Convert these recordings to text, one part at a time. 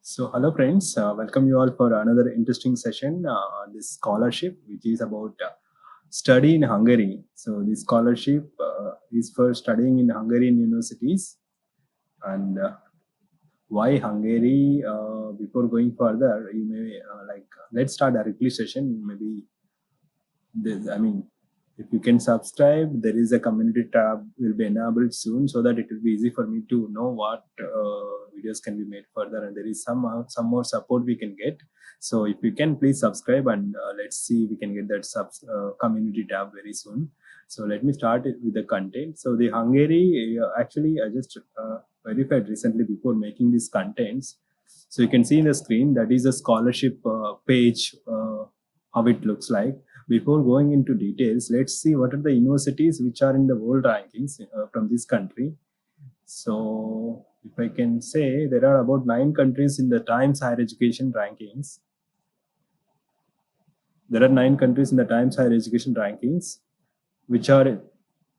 So, hello friends, welcome you all for another interesting session on this scholarship, which is about study in Hungary. So, this scholarship is for studying in Hungarian universities, and why Hungary. Before going further, you may let's start directly session. Maybe I mean, if you can subscribe, there is a community tab will be enabled soon, so that it will be easy for me to know what videos can be made further, and there is some more support we can get. So if you can please subscribe, and let's see we can get that community tab very soon. So let me start it with the content. So the Hungary, actually I just verified recently before making these contents. So you can see in the screen that is a scholarship page, how it looks like. Before going into details, let's see what are the universities which are in the world rankings from this country. So, if I can say, there are about 9 countries in the Times Higher Education rankings. There are 9 countries in the Times Higher Education rankings, which are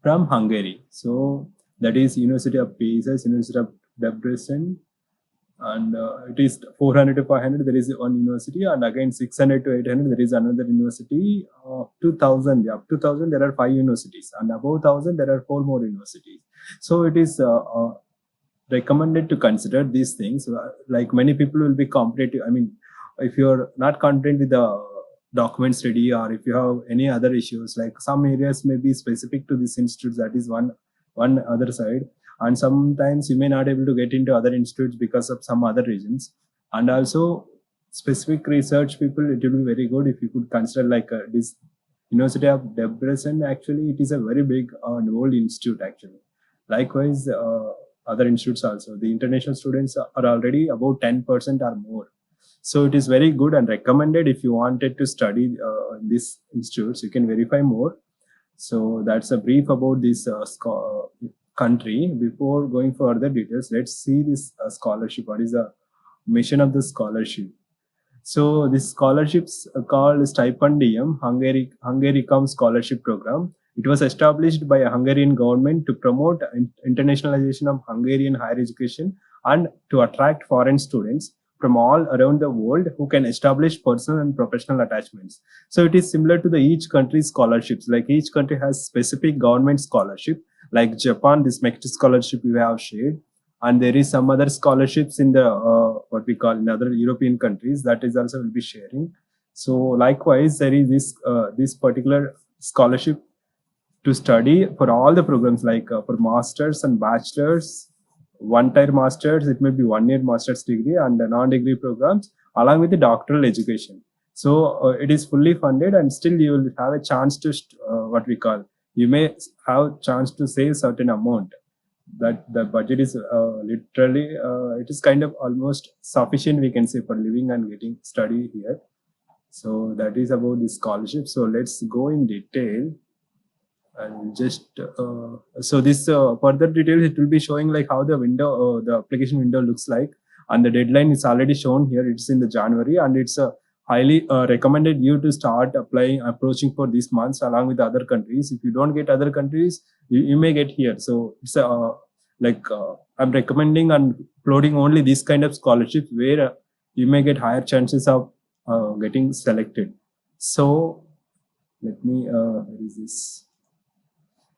from Hungary. So, that is University of Pisa, University of Debrecen, and it is 400 to 500 there is one university, and again 600 to 800 there is another university. 2000, yeah, 2000 there are 5 universities, and above 1000 there are 4 more universities. So it is recommended to consider these things. Like, many people will be competitive. I mean, if you're not content with the documents ready, or if you have any other issues, like some areas may be specific to this institute, that is one other side, and sometimes you may not able to get into other institutes because of some other reasons. And also, specific research people, it will be very good if you could consider like this University of Debrecen. Actually, it is a very big and old institute actually. Likewise, other institutes also, the international students are already about 10% or more. So it is very good and recommended. If you wanted to study in these institutes, you can verify more. So that's a brief about this country. Before going further details, let's see this scholarship. What is the mission of the scholarship? So this scholarships called Stipendium Hungaricum Scholarship Program. It was established by a Hungarian government to promote internationalization of Hungarian higher education and to attract foreign students from all around the world who can establish personal and professional attachments. So it is similar to the each country's scholarships. Like, each country has specific government scholarship. Like Japan, this MEXT scholarship we have shared, and there is some other scholarships in the what we call in other European countries, that is also will be sharing. So likewise, there is this particular scholarship to study for all the programs, like for masters and bachelors, one tier masters, it may be 1 year master's degree, and non-degree programs, along with the doctoral education. So it is fully funded, and still you will have a chance to what we call, you may have chance to save certain amount. That the budget is literally it is kind of almost sufficient, we can say, for living and getting study here. So that is about the scholarship. So let's go in detail, and just so this further details, it will be showing like how the window, the application window looks like, and the deadline is already shown here. It's in the January, and it's highly recommended you to start approaching for these months along with other countries. If you don't get other countries, you may get here. So it's I'm recommending and uploading only this kind of scholarships where you may get higher chances of getting selected. So let me where is this?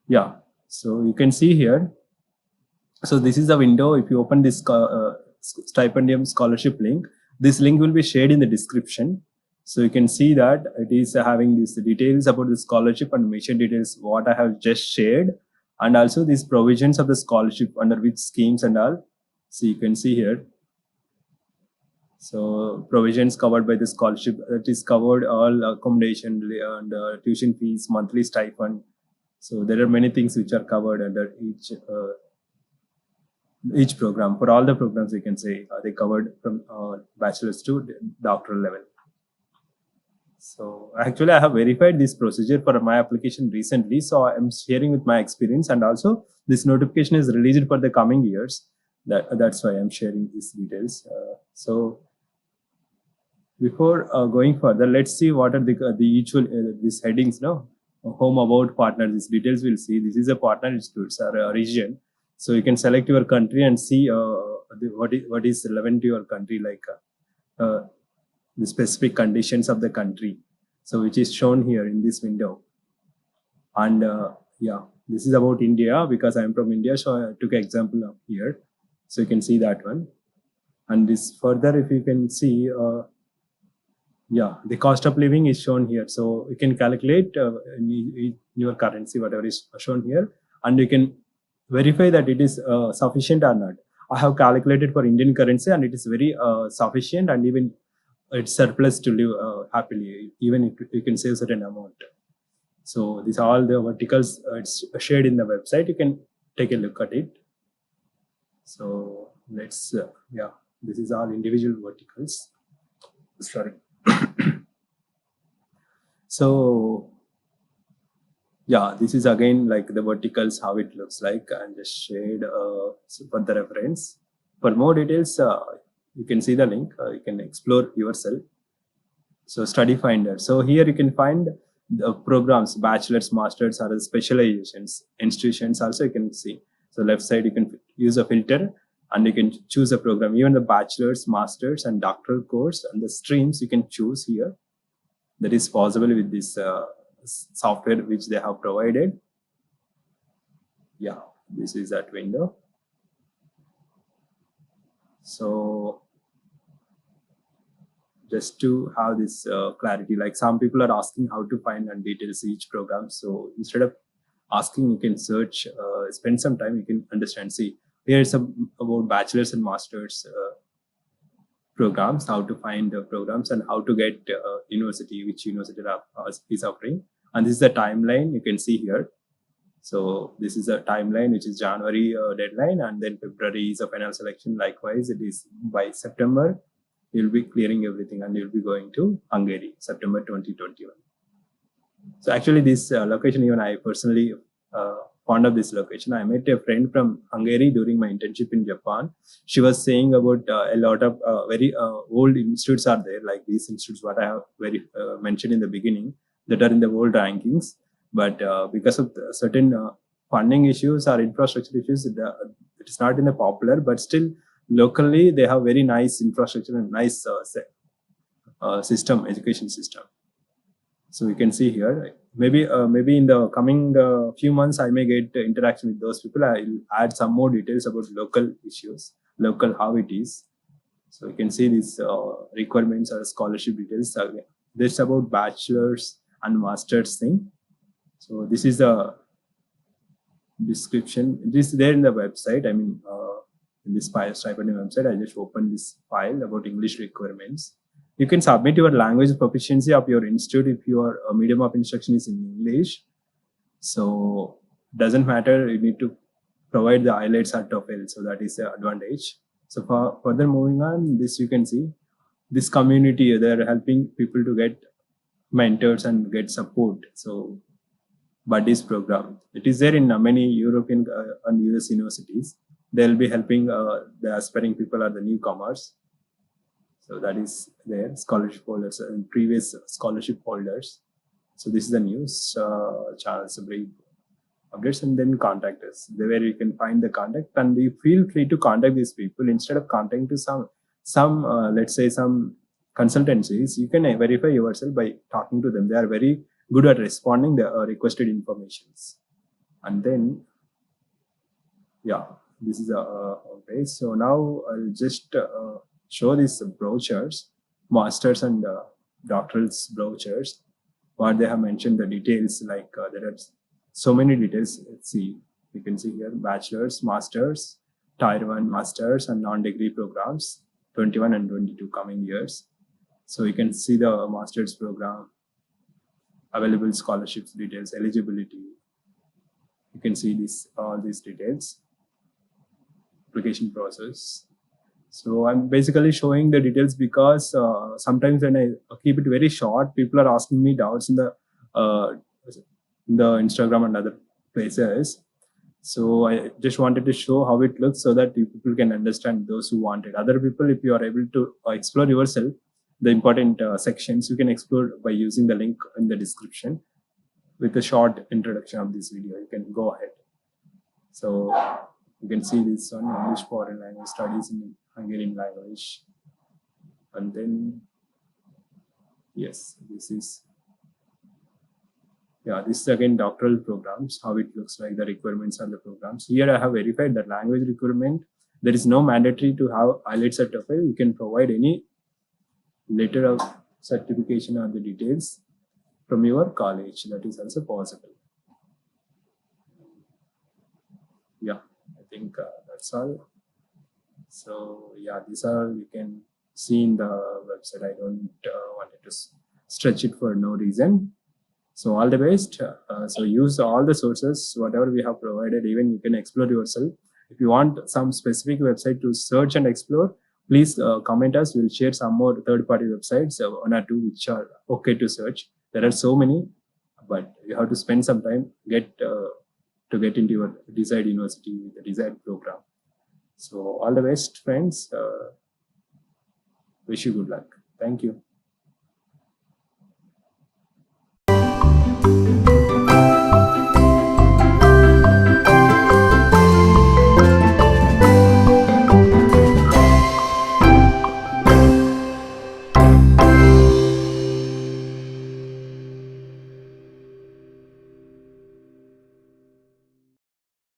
Yeah, so you can see here. So this is a window. If you open this stipendium scholarship link, this link will be shared in the description. So you can see that it is having these details about the scholarship and mission details what I have just shared, and also these provisions of the scholarship under which schemes and all. So you can see here. So provisions covered by the scholarship, that is covered all accommodation and tuition fees, monthly stipend. So there are many things which are covered under each program. For all the programs, you can say they covered from bachelor's to doctoral level. So actually, I have verified this procedure for my application recently. So I am sharing with my experience, and also this notification is released for the coming years. That's why I'm sharing these details. So before going further, let's see what are the usual these headings. No, home, about, partner. These details we'll see. This is a partner institutes or a region. So you can select your country and see what is relevant to your country, like the specific conditions of the country. So which is shown here in this window. And yeah, this is about India because I'm from India, so I took an example of here. So you can see that one. And this further, if you can see, yeah, the cost of living is shown here. So you can calculate in your currency, whatever is shown here, and you can verify that it is sufficient or not. I have calculated for Indian currency and it is very sufficient, and even it's surplus to live happily, even if you can save certain amount. So these are all the verticals. It's shared in the website. You can take a look at it. So let's, yeah, this is all individual verticals. Sorry. So yeah, this is again like the verticals, how it looks like, and just shared for the reference. For more details, you can see the link. You can explore yourself. So study finder. So here you can find the programs, bachelor's, master's, or specializations, institutions also you can see. So left side you can use a filter and you can choose a program. Even the bachelor's, master's, and doctoral course and the streams you can choose here. That is possible with this software which they have provided. Yeah, this is that window. So just to have this clarity, like some people are asking how to find and details each program. So instead of asking, you can search, spend some time, you can understand. See, here is about bachelor's and master's programs, how to find the programs and how to get university, which university is offering. And this is the timeline you can see here. So this is a timeline which is January deadline, and then February is a final selection. Likewise, it is by September you'll be clearing everything and you'll be going to Hungary, September 2021. So actually this location, even I personally fond of this location. I met a friend from Hungary during my internship in Japan. She was saying about a lot of very old institutes are there, like these institutes what I have very mentioned in the beginning, that are in the world rankings. But because of certain funding issues or infrastructure issues, it is not in the popular, but still locally they have very nice infrastructure and nice system, education system. So we can see here, maybe in the coming few months, I may get interaction with those people. I'll add some more details about local issues, local how it is. So you can see these requirements or scholarship details. This about bachelor's and master's thing. So this is the description. This is there in the website. I mean, in this stipend website, I just opened this file about English requirements. You can submit your language proficiency of your institute if your medium of instruction is in English. So doesn't matter, you need to provide the IELTS or TOEFL. So that is the advantage. So for further moving on, this you can see this community, they're helping people to get mentors and get support. So buddies program, it is there in many European and US universities. They'll be helping the aspiring people or the newcomers. So that is there, scholarship holders and previous scholarship holders. So this is the news channel, so brief updates, and then contact us. There where you can find the contact, and you feel free to contact these people instead of contacting to some let's say some consultancies. You can verify yourself by talking to them. They are very good at responding the requested informations. And then, yeah, this is a page. So now I'll just show these brochures, masters and doctorals brochures, what they have mentioned the details, like there are so many details. Let's see, you can see here bachelor's, masters, tier 1 masters and non-degree programs, 21 and 22 coming years. So you can see the master's program, available scholarships details, eligibility. You can see this, all these details, application process. So I'm basically showing the details because sometimes when I keep it very short, people are asking me doubts in the Instagram and other places. So I just wanted to show how it looks so that people can understand, those who want it. Other people, if you are able to explore yourself, the important sections, you can explore by using the link in the description with a short introduction of this video. You can go ahead. So You can see this on English foreign language studies in Hungarian language. And then, yes, this is again doctoral programs, how it looks like, the requirements and the programs. Here I have verified the language requirement. There is no mandatory to have IELTS or TOEFL. You can provide any letter of certification or the details from your college. That is also possible. Yeah, I think that's all. So yeah, these are, you can see in the website. I don't want to stretch it for no reason. So all the best. So use all the sources, whatever we have provided. Even you can explore yourself. If you want some specific website to search and explore, please comment us. We'll share some more third-party websites, one or two which are okay to search. There are so many, but you have to spend some time to get into your desired university with the desired program. So all the best, friends. Wish you good luck. Thank you.